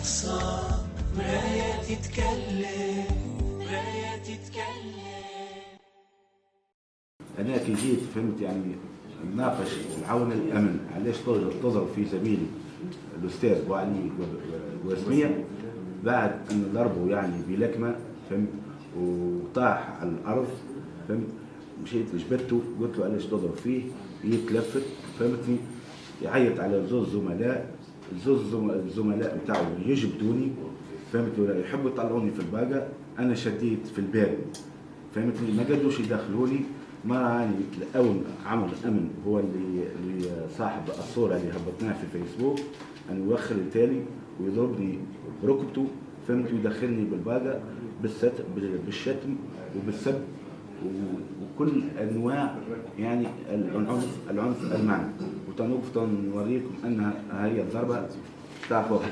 أقصى مراية تتكلم، مراية تتكلم. أنا كي جيت فهمت يعني نناقش العون الأمن علاش تظهر في زميلي الأستاذ بوعلي وسمية بعد أن ضربه يعني بلكمة فهمت وطاح على الأرض فهمت. مشيت جبدته قلت له علاش تضرب فيه، يتلفت فهمتني يعيط على زوز زملاء، الزملاء نتاعو يجبدوني فهمت يحبوا يطلعوني في الباقة. أنا شديت في الباب فهمتني ما قدروش يدخلوني. ما راني الاول عمل امن هو اللي صاحب الصوره اللي هبطناها في فيسبوك ان يوخر التالي ويضربني بركبته فهمت ويدخلني بالباقه بالشتم وبالسب وكل انواع يعني العنف المعنى. وتنوقف نوريكم انها هي الضربه تاع فوق.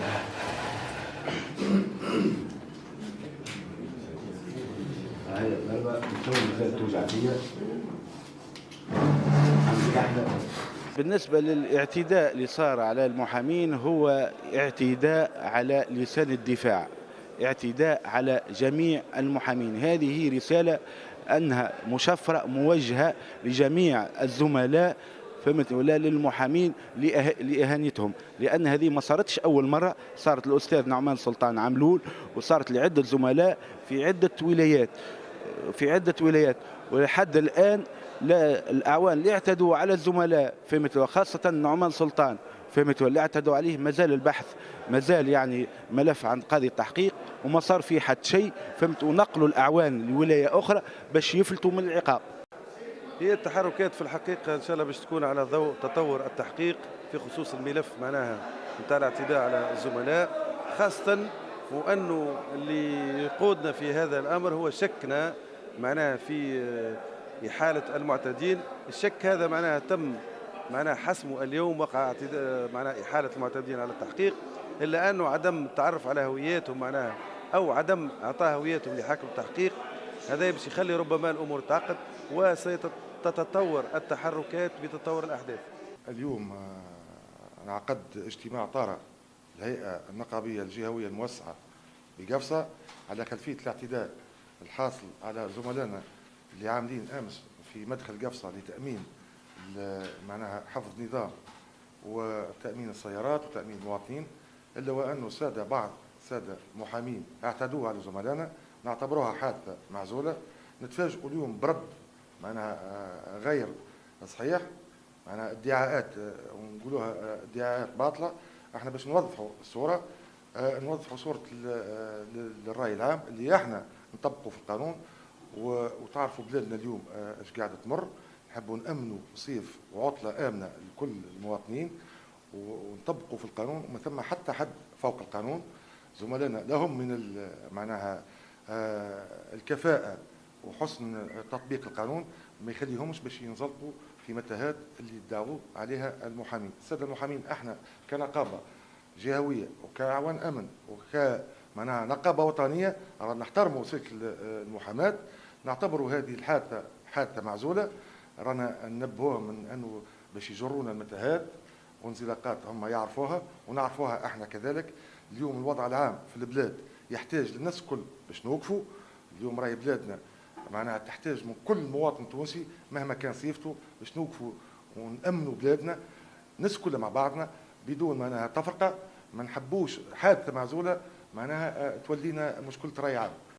هاي الضربة بتسوي مثال توجع فيها. بالنسبة للاعتداء اللي صار على المحامين هو اعتداء على لسان الدفاع، اعتداء على جميع المحامين. هذه رسالة أنها مشفرة موجهة لجميع الزملاء فهمت ولا للمحامين لإهانتهم، لأن هذه ما صارتش أول مرة، صارت الأستاذ نعمان سلطان عملول وصارت لعدة زملاء في عدة ولايات ولحد الآن لا الأعوان اللي اعتدوا على الزملاء فهمت وخاصة نعمان سلطان فهمت اللي اعتدوا عليه مازال البحث، مازال يعني ملف عند قاضي التحقيق وما صار فيه حتى شيء فهمت، ونقلوا الأعوان لولاية أخرى باش يفلتوا من العقاب. هي التحركات في الحقيقة إن شاء الله باش تكون على ضوء تطور التحقيق في خصوص الملف معناها نتاع الاعتداء على الزملاء، خاصة وأنه اللي يقودنا في هذا الأمر هو شكنا معناها في حالة المعتدين. الشك هذا معناها تم معناها حسمه اليوم، وقع اعتداء معناها إحالة المعتدين على التحقيق، إلا أنه عدم التعرف على هوياتهم معناها أو عدم إعطاء هوياتهم لحاكم التحقيق، هذا باش يخلي ربما الأمور تعقد وستتطور التحركات بتطور الأحداث. اليوم انعقد اجتماع طارئ الهيئة النقابية الجهوية الموسعة بقفصة على خلفية الاعتداء الحاصل على زملائنا اللي عاملين أمس في مدخل قفصة لتأمين معناها حفظ نظام وتأمين السيارات وتأمين المواطنين، إلا وأنه بعض سادة محامين اعتدوا على زملائنا، نعتبروها حادثة معزولة. نتفاجئوا اليوم برد معناها غير صحيح، معناها ادعاءات ونقولوها ادعاءات باطلة. احنا باش نوضحوا الصورة، نوضحوا صورة للرأي العام اللي احنا نطبقوا في القانون. وتعرفوا بلادنا اليوم ايش قاعدة تمر، نحبوا نأمنوا صيف وعطلة آمنة لكل المواطنين ونطبقوا في القانون وما ثم حتى حد فوق القانون. زملائنا لهم من معناها الكفاءة وحسن تطبيق القانون، ما يخليهمش باش ينزلقوا في متاهات اللي يدعوا عليها المحامين. الساده المحامين احنا كنقابه جهويه وكعوان امن معناها نقابه وطنيه نحترموا سلك المحاماه، نعتبروا هذه الحادثه حادثه معزوله، رانا ننبهوهم من انه باش يجرونا المتاهات وانزلاقات هم يعرفوها ونعرفوها احنا كذلك. اليوم الوضع العام في البلاد يحتاج للناس الكل باش نوقفوا. اليوم راهي بلادنا معناها تحتاج من كل مواطن تونسي مهما كان صيفته باش نوقفوا ونأمنوا بلادنا، الناس كلها مع بعضنا بدون معناها تفرقة. ما نحبوش حادثة معزولة معناها تولينا مشكلة رأي عام.